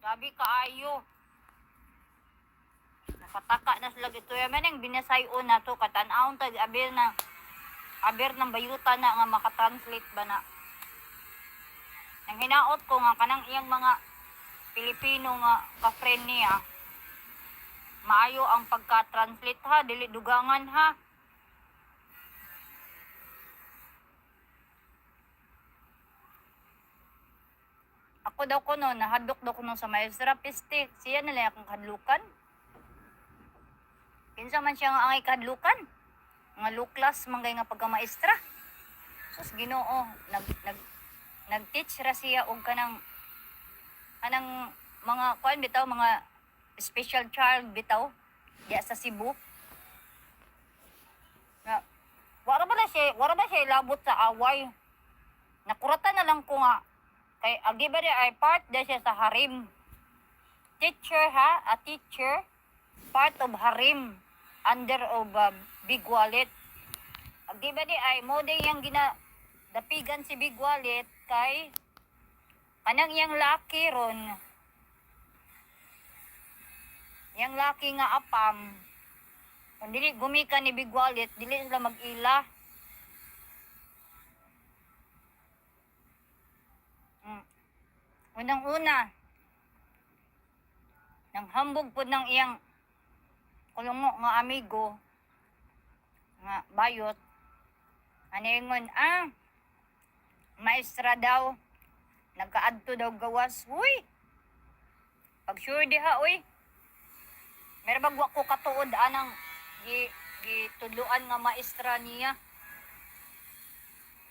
Sabi kaayo. Nakataka na sila ito. Yaman yung binasayo na to. Katanaon tag aber ng bayuta na nga makatranslate ba na. Nang hinaot ko nga kanang iyang mga Pilipino nga ka-friend niya. Maayo ang pagka-translate ha. Dili dugangan ha. Ako daw ko no, nahadlok daw ko no sa maestra piste. Siya na lang akong kadlukan. Kinsa man siya nga angay kadlukan. Nga low class manggay nga pagka-maestra. Sus Ginoo, nag-teach ra siya og kanang mga kuan bitaw, mga special child bitaw diya sa Cebu. Na wala ba siya labot sa away. Nakuratan na lang ko nga kay agi ba ay part da siya sa harim. Teacher ha, a teacher, part of harim, under of Big Wallet. Agi ba ay mo din yung dapigan si Big Wallet kay kanang yang laki ron. Yang laki nga apam. Kung dili gumika ni Big Wallet, dili sila mag-ila. Unang-una, nang hambog po ng iyang kulungo nga amigo, nga bayot, aningon, maestra daw, nagkaadto daw gawas, uy, pag sure diha, uy, meron bagwa ko katuod, anang, gitudluan nga maestra niya,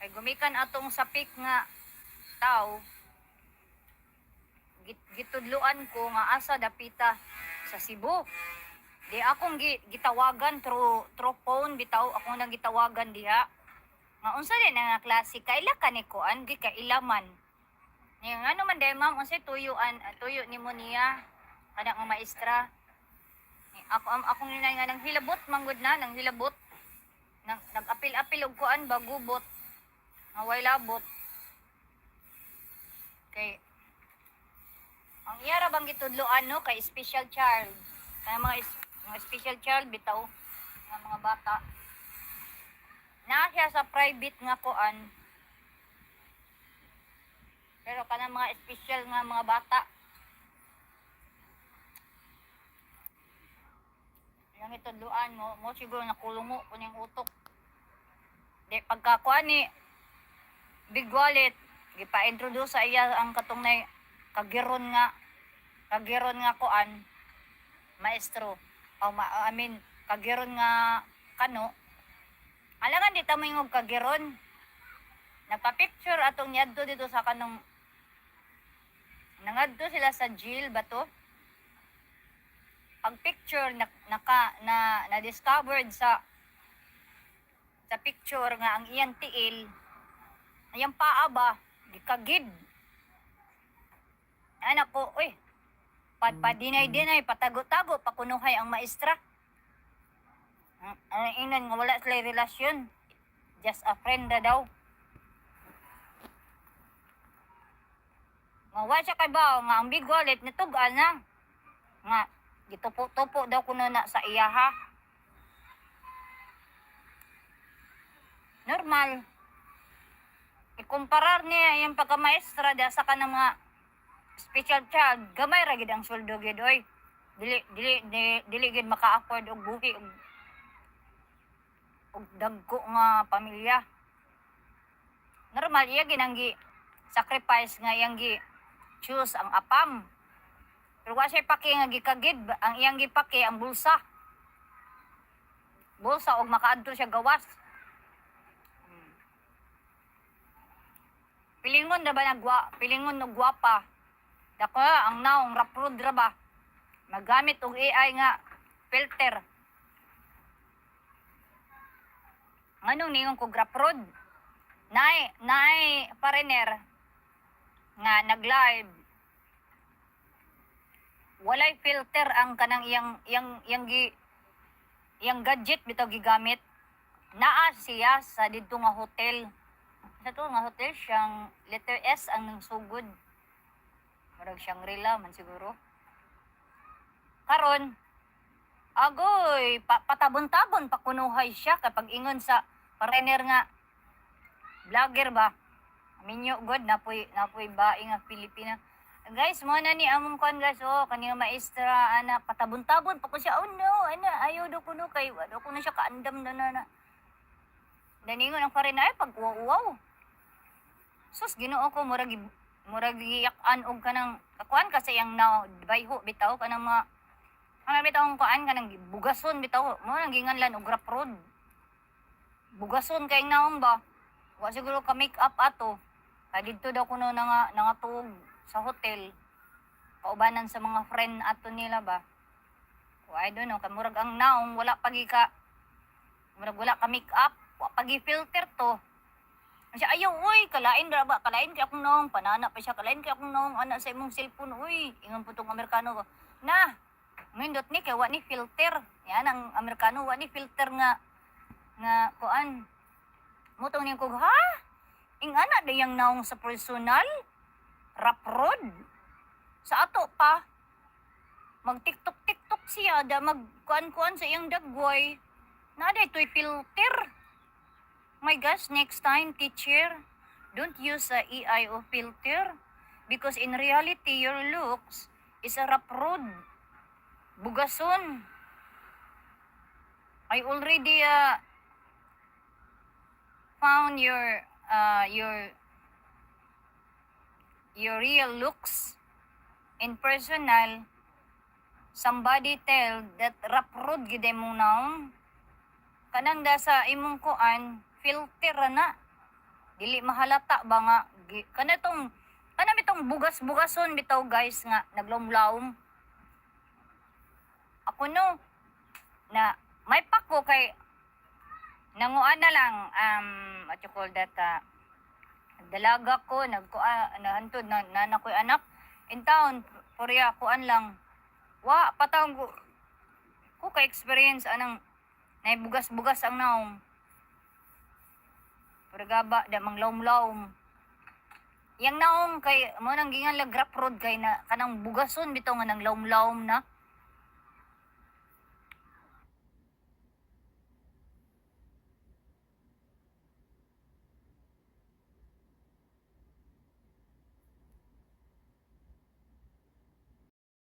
ay gumikan atong sapik nga tao, gitudluan ko nga asa dapita sa Cebu. Di akong gitawagan through phone bitaw, ako nang gitawagan diha. Nga unsa din nga klase kaila kanikuan gi kailaman. Nga ano man day ma'am unsay tuyo nimo niya kada nga maestra. Ako ninay nga nang hilabot manggod na nang hilabot. Nag-apil-apil og kuan bagubot. Nga way labot. Kay ang iyara bang gitudloan no kay special child. Kaya mga special child bitaw nga mga bata. Na siya sa private nga kuan. Pero kanang mga special nga mga bata. Yang itudloan mo siguro nakulungo kuning utok. Di pagkakuan ni Big Wallet, gipa-introduce sa iya ang katong na kagiron nga kuan maestro kagiron nga kano alangan dita mo yung kagiron nagpa-picture atong niadto dito sa kanong nangadto sila sa jail ba to pag picture na discovered sa picture nga ang iyang tiil ayang paa ba gikagid anak ko, uy, padinay-dinay, patago-tago, pakunuhay ang maestra. Ang inan nga wala sila relasyon. Just a friend na daw. Nga wala siya kay ba, nga ang Big Wallet, nitugal na. Nga, gitupo-tupo daw kuno na sa iya ha. Normal. Ikumparar niya yung pagka-maestra da sa kanang mga special child, gamay ra gid ang sweldo gid oy. Dili gid maka-afford og buhi og dagko nga pamilya. Normal iya ginanggi sacrifice nga iyang gi choose ang apam. Pero wa siya paki nga gikagid, ang iyang gipaki ang bulsa. Bulsa og makaadto siya gawas. Pilingon na ba pilingon no gwapa. Dako ang naong raprod ra ba magamit og AI nga filter nganong ningon ko raprod nay foreigner nga nag-live walay filter ang kanang iyang gadget bitaw gigamit naa siya sa didto nga hotel sa to nga hotel siyang letter S ang nagsugod. Murag Shangri-La man siguro. Karon, agoy, patabon-tabon pakunuhay siya kapag ingon sa foreigner nga vlogger ba. Minyo god napoy baing nga Pilipina. Guys, mo na ni among kon guys, oh, kanina maestra ana patabon-tabon pa ko siya. Oh no, ana ayaw do kuno kay wala ko na siya kaandam na. Daningon ang foreigner ay pag wow. Sus Ginoo ko murag iyak-an og kanang kakuan ka sa iyang now bayho bitaw kanang mga bitaw kuan kanang bugason bitaw mo nang ginganlan og rap road. Bugason kay naong ba. Wa siguro ka make up ato. Kay didto daw kuno nangatug sa hotel. Kaubanan sa mga friend ato nila ba. O I don't know, kamurag ang naong wala pagi ka murag wala ka make up, wa pagi filter to. Siya ayaw, uy, kalain ra ba? Kalain kay akong naong, panana pa siya, kalain kay akong naong, ana sa imong cellphone, uy, ingon po tong Amerikano ko. Na, mindot ni, kay wa ni filter. Yan, ang Amerikano, wa ni filter nga kuan. Mutong niya ko, ha? Ing ana, dayang naong sa personal? Rap road? Sa ato pa, mag-tiktok-tiktok siya, da mag-kuan-kuan sa iyang dagway. Na, day, to'y filter. My gosh, next time, teacher, don't use a AI or filter because in reality, your looks is a rough road. Bugason. I already found your real looks in personal. Somebody tell that rough road gid mo naong. Kanang da sa imong kuan filter na. Dili mahalata ba nga kanang itong bugas-bugason bitaw guys nga naglomlaom. Ako no na may pako kay nanguan na lang what you call that dalaga ko nahantod na nakoy anak in town Korea kuan lang wa patawag ko ka experience anang naibugas-bugas ang naong. Purgaba da manglawm-lawm. Yang naong kay mo nang gingan lag rap road kay na kanang bugason bitaw nga nang lawm-lawm na.